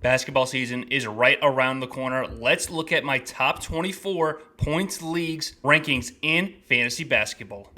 Basketball season is right around the corner. Let's look at my top 24 points leagues rankings in fantasy basketball.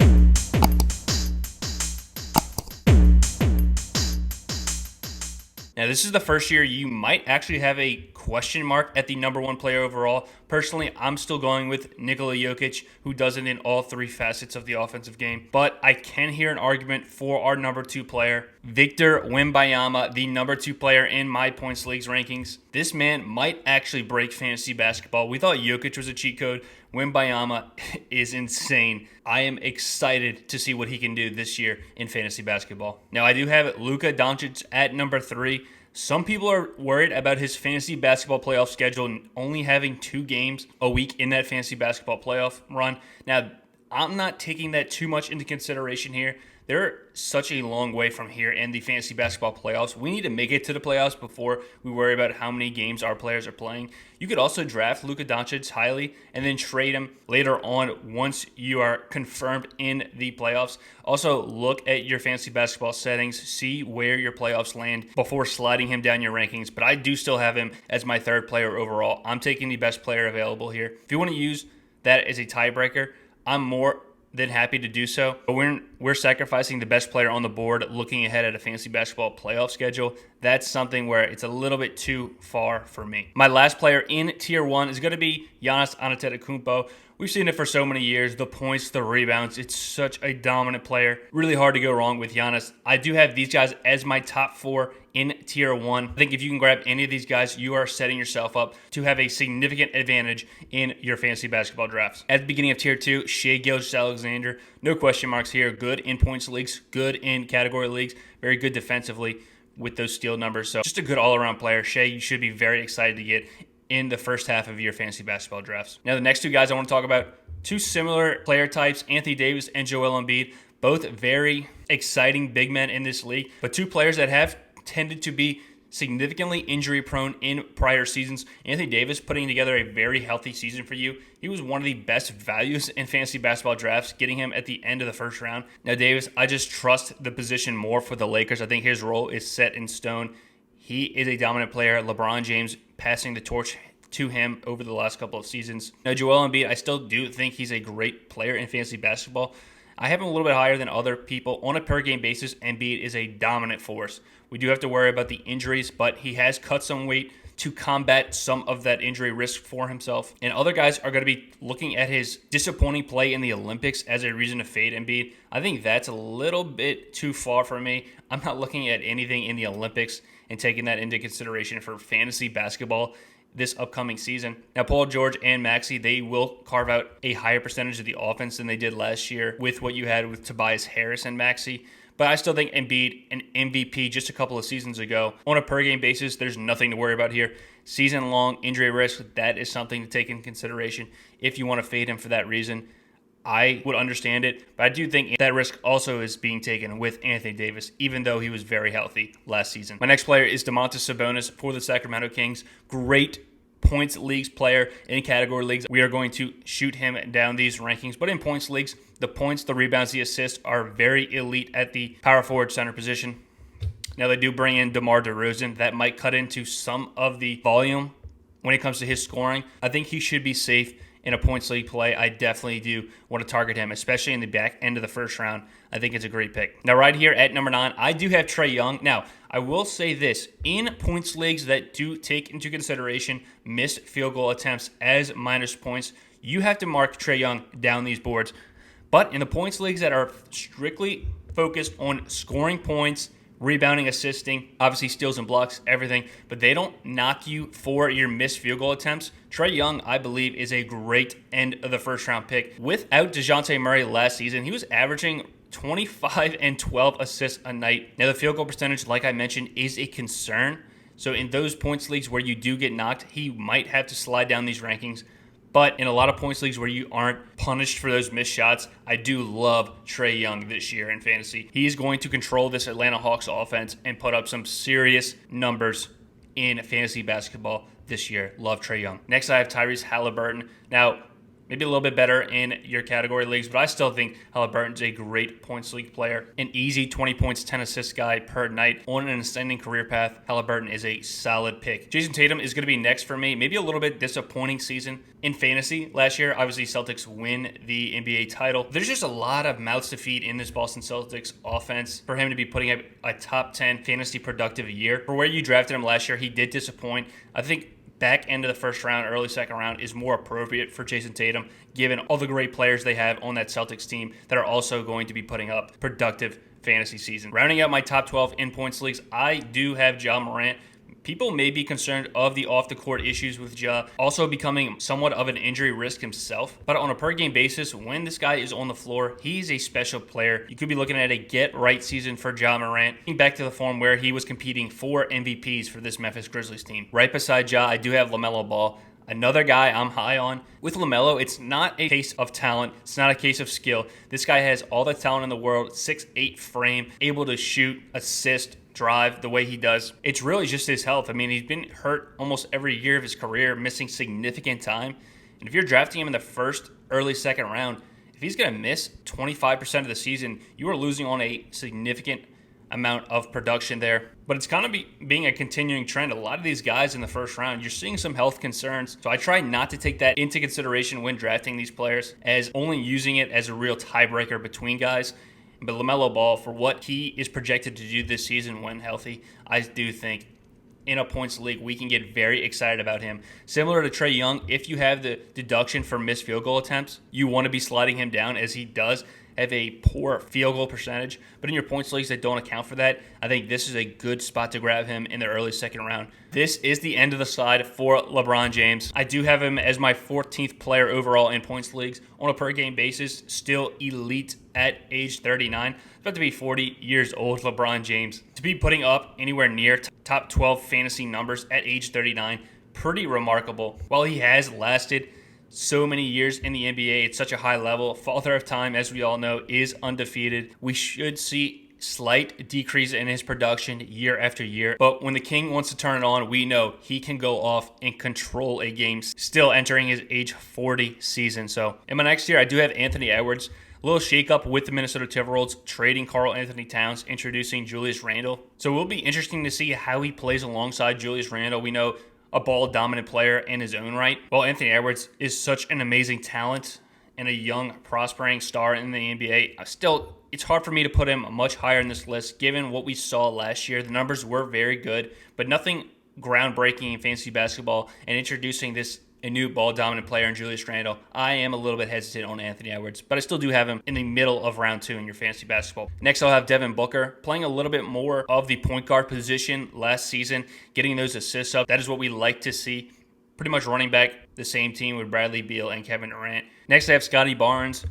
Now, this is the first year you might actually have a question mark at the number one player overall. Personally, I'm still going with Nikola Jokic, who does it in all three facets of the offensive game. But I can hear an argument for our number two player, Victor Wembanyama, the number two player in my points leagues rankings. This man might actually break fantasy basketball. We thought Jokic was a cheat code. Wembanyama is insane. I am excited to see what he can do this year in fantasy basketball. Now, I do have Luka Doncic at number 3. Some people are worried about his fantasy basketball playoff schedule and only having 2 games a week in that fantasy basketball playoff run. Now, I'm not taking that too much into consideration here. They're such a long way from here in the fantasy basketball playoffs. We need to make it to the playoffs before we worry about how many games our players are playing. You could also draft Luka Doncic highly and then trade him later on once you are confirmed in the playoffs. Also, look at your fantasy basketball settings, see where your playoffs land before sliding him down your rankings. But I do still have him as my third player overall. I'm taking the best player available here. If you want to use that as a tiebreaker, I'm more than happy to do so. But we're sacrificing the best player on the board looking ahead at a fantasy basketball playoff schedule. That's something where it's a little bit too far for me. My last player in tier 1 is going to be Giannis Antetokounmpo. We've seen it for so many years, the points, the rebounds. It's such a dominant player. Really hard to go wrong with Giannis. I do have these guys as my top 4 in tier 1. I think if you can grab any of these guys, you are setting yourself up to have a significant advantage in your fantasy basketball drafts. At the beginning of tier 2, Shai Gilgeous-Alexander. No question marks here. Good in points leagues, good in category leagues, very good defensively with those steal numbers. So just a good all-around player. Shai, you should be very excited to get in the first half of your fantasy basketball drafts. Now, the next 2 guys I want to talk about, 2 similar player types, Anthony Davis and Joel Embiid, both very exciting big men in this league, but 2 players that have tended to be significantly injury prone in prior seasons. Anthony Davis putting together a very healthy season for you. He was one of the best values in fantasy basketball drafts, getting him at the end of the first round. Now, Davis, I just trust the position more for the Lakers. I think his role is set in stone. He is a dominant player. LeBron James passing the torch to him over the last couple of seasons. Now, Joel Embiid, I still do think he's a great player in fantasy basketball. I have him a little bit higher than other people. On a per-game basis, Embiid is a dominant force. We do have to worry about the injuries, but he has cut some weight to combat some of that injury risk for himself. And other guys are going to be looking at his disappointing play in the Olympics as a reason to fade Embiid. I think that's a little bit too far for me. I'm not looking at anything in the Olympics and taking that into consideration for fantasy basketball this upcoming season. Now, Paul George and Maxey, they will carve out a higher percentage of the offense than they did last year with what you had with Tobias Harris and Maxey. But I still think Embiid, an MVP just a couple of seasons ago, on a per-game basis, there's nothing to worry about here. Season-long injury risk, that is something to take into consideration if you want to fade him for that reason. I would understand it, but I do think that risk also is being taken with Anthony Davis, even though he was very healthy last season. My next player is Domantas Sabonis for the Sacramento Kings. Great points leagues player in category leagues. We are going to shoot him down these rankings, but in points leagues, the points, the rebounds, the assists are very elite at the power forward center position. Now, they do bring in DeMar DeRozan. That might cut into some of the volume when it comes to his scoring. I think he should be safe in a points league play. I definitely do want to target him, especially in the back end of the first round. I think it's a great pick. Now, right here at number 9, I do have Trey Young. Now, I will say this. In points leagues that do take into consideration missed field goal attempts as minus points, you have to mark Trey Young down these boards. But in the points leagues that are strictly focused on scoring points, rebounding, assisting, obviously steals and blocks, everything, but they don't knock you for your missed field goal attempts. Trey Young, I believe, is a great end of the first round pick. Without DeJounte Murray last season, he was averaging 25 and 12 assists a night. Now, the field goal percentage, like I mentioned, is a concern. So in those points leagues where you do get knocked, he might have to slide down these rankings. But in a lot of points leagues where you aren't punished for those missed shots, I do love Trey Young this year in fantasy. He's going to control this Atlanta Hawks offense and put up some serious numbers in fantasy basketball this year. Love Trey Young. Next, I have Tyrese Haliburton. Now, maybe a little bit better in your category leagues, but I still think Haliburton's a great points league player. An easy 20 points, 10 assists guy per night on an ascending career path. Haliburton is a solid pick. Jayson Tatum is going to be next for me. Maybe a little bit disappointing season in fantasy last year. Obviously, Celtics win the NBA title. There's just a lot of mouths to feed in this Boston Celtics offense for him to be putting up a top 10 fantasy productive year. For where you drafted him last year, he did disappoint. I think back end of the first round, early second round is more appropriate for Jayson Tatum, given all the great players they have on that Celtics team that are also going to be putting up productive fantasy season. Rounding out my top 12 in points leagues, I do have Ja Morant. People may be concerned of the off-the-court issues with Ja, also becoming somewhat of an injury risk himself. But on a per-game basis, when this guy is on the floor, he's a special player. You could be looking at a get-right season for Ja Morant, back to the form where he was competing for MVPs for this Memphis Grizzlies team. Right beside Ja, I do have LaMelo Ball. Another guy I'm high on. With LaMelo, it's not a case of talent. It's not a case of skill. This guy has all the talent in the world, 6'8" frame, able to shoot, assist, drive the way he does. It's really just his health. I mean, he's been hurt almost every year of his career, missing significant time. And if you're drafting him in the first, early second round, if he's going to miss 25% of the season, you are losing on a significant amount of production there. But it's kind of being a continuing trend. A lot of these guys in the first round, you're seeing some health concerns. So I try not to take that into consideration when drafting these players, as only using it as a real tiebreaker between guys. But LaMelo Ball, for what he is projected to do this season when healthy, I do think in a points league, we can get very excited about him. Similar to Trey Young, if you have the deduction for missed field goal attempts, you want to be sliding him down, as he does have a poor field goal percentage. But in your points leagues that don't account for that, I think this is a good spot to grab him in the early second round. This is the end of the slide for LeBron James. I do have him as my 14th player overall in points leagues on a per game basis, still elite at age 39. It's about to be 40 years old, LeBron James. To be putting up anywhere near top 12 fantasy numbers at age 39, pretty remarkable. While he has lasted so many years in the NBA, it's such a high level. Father of Time, as we all know, is undefeated. We should see slight decrease in his production year after year. But when the king wants to turn it on, we know he can go off and control a game, still entering his age 40 season. So in my next year, I do have Anthony Edwards. A little shakeup with the Minnesota Timberwolves, trading Karl Anthony Towns, introducing Julius Randle. So it will be interesting to see how he plays alongside Julius Randle. We know a ball-dominant player in his own right. While Anthony Edwards is such an amazing talent and a young, prospering star in the NBA, still, it's hard for me to put him much higher in this list, given what we saw last year. The numbers were very good, but nothing groundbreaking in fantasy basketball. And introducing a new ball-dominant player in Julius Randle, I am a little bit hesitant on Anthony Edwards, but I still do have him in the middle of round 2 in your fantasy basketball. Next, I'll have Devin Booker, playing a little bit more of the point guard position last season, getting those assists up. That is what we like to see. Pretty much running back the same team with Bradley Beal and Kevin Durant. Next, I have Scotty Barnes.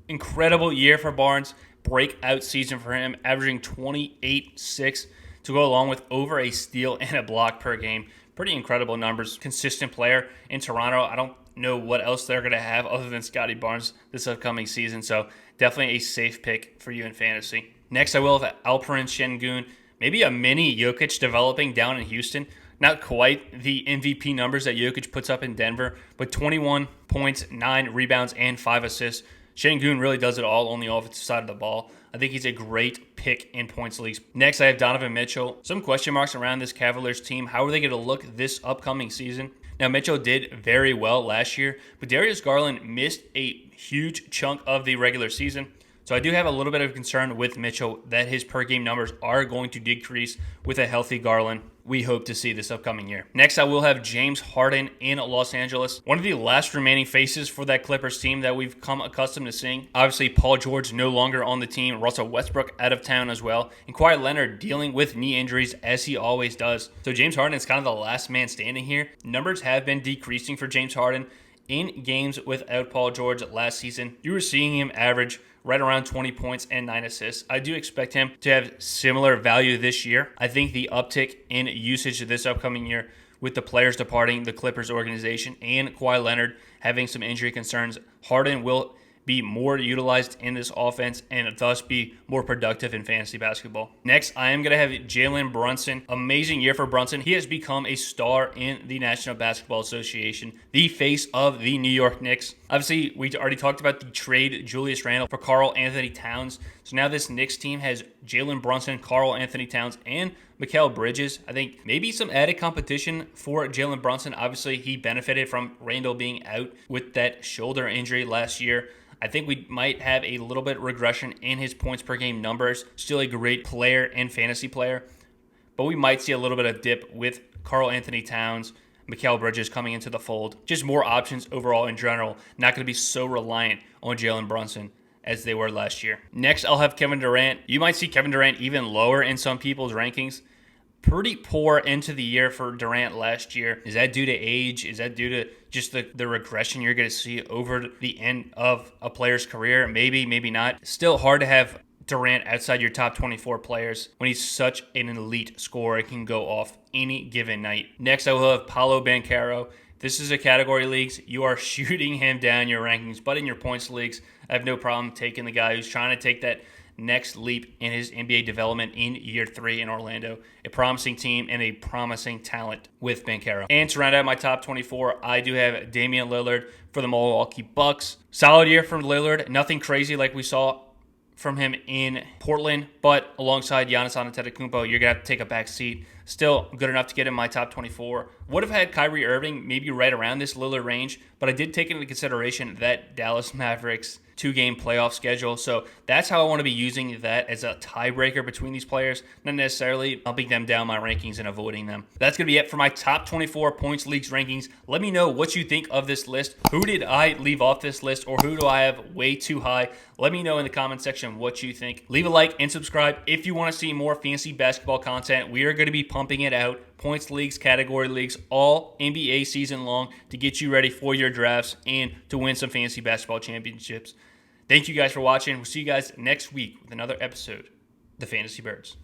Incredible year for Barnes. Breakout season for him, averaging 28-6 to go along with over a steal and a block per game. Pretty incredible numbers. Consistent player in Toronto. I don't know what else they're going to have other than Scotty Barnes this upcoming season. So definitely a safe pick for you in fantasy. Next, I will have Alperen Şengün. Maybe a mini Jokic developing down in Houston. Not quite the MVP numbers that Jokic puts up in Denver, but 21 points, 9 rebounds, and 5 assists. Şengün really does it all on the offensive side of the ball. I think he's a great pick in points leagues. Next, I have Donovan Mitchell. Some question marks around this Cavaliers team. How are they going to look this upcoming season? Now, Mitchell did very well last year, but Darius Garland missed a huge chunk of the regular season. So I do have a little bit of concern with Mitchell that his per-game numbers are going to decrease with a healthy Garland. We hope to see this upcoming year. Next, I will have James Harden in Los Angeles. One of the last remaining faces for that Clippers team that we've come accustomed to seeing. Obviously, Paul George no longer on the team. Russell Westbrook out of town as well. And Kawhi Leonard dealing with knee injuries as he always does. So James Harden is kind of the last man standing here. Numbers have been decreasing for James Harden. In games without Paul George last season, you were seeing him average right around 20 points and 9 assists. I do expect him to have similar value this year. I think the uptick in usage this upcoming year with the players departing the Clippers organization and Kawhi Leonard having some injury concerns, Harden will be more utilized in this offense and thus be more productive in fantasy basketball. Next, I am going to have Jaylen Brunson. Amazing year for Brunson. He has become a star in the National Basketball Association, the face of the New York Knicks. Obviously, we already talked about the trade Julius Randle for Karl Anthony Towns. So now this Knicks team has Jaylen Brunson, Karl Anthony Towns, and Mikal Bridges. I think maybe some added competition for Jaylen Brunson. Obviously, he benefited from Randle being out with that shoulder injury last year. I think we might have a little bit regression in his points per game numbers. Still a great player and fantasy player, but we might see a little bit of dip with Karl Anthony Towns, Mikal Bridges coming into the fold. Just more options overall in general. Not going to be so reliant on Jaylen Brunson as they were last year. Next, I'll have Kevin Durant. You might see Kevin Durant even lower in some people's rankings. Pretty poor into the year for Durant last year. Is that due to age? Is that due to just the regression you're going to see over the end of a player's career? Maybe, maybe not. Still hard to have Durant outside your top 24 players when he's such an elite scorer and can go off any given night. Next, I will have Paolo Banchero. This is a category leagues. You are shooting him down your rankings, but in your points leagues, I have no problem taking the guy who's trying to take that next leap in his NBA development in year 3 in Orlando. A promising team and a promising talent with Banchero. And to round out my top 24, I do have Damian Lillard for the Milwaukee Bucks. Solid year from Lillard. Nothing crazy like we saw from him in Portland, but alongside Giannis Antetokounmpo, you're going to have to take a back seat. Still good enough to get in my top 24. Would have had Kyrie Irving maybe right around this Lillard range, but I did take into consideration that Dallas Mavericks 2-game playoff schedule. So that's how I want to be using that as a tiebreaker between these players, not necessarily bumping them down my rankings and avoiding them. That's going to be it for my top 24 points leagues rankings. Let me know what you think of this list. Who did I leave off this list, or who do I have way too high? Let me know in the comment section what you think. Leave a like and subscribe if you want to see more fantasy basketball content. We are going to be pumping it out. Points leagues, category leagues, all NBA season long to get you ready for your drafts and to win some fantasy basketball championships. Thank you guys for watching. We'll see you guys next week with another episode of the Fantasy Birds.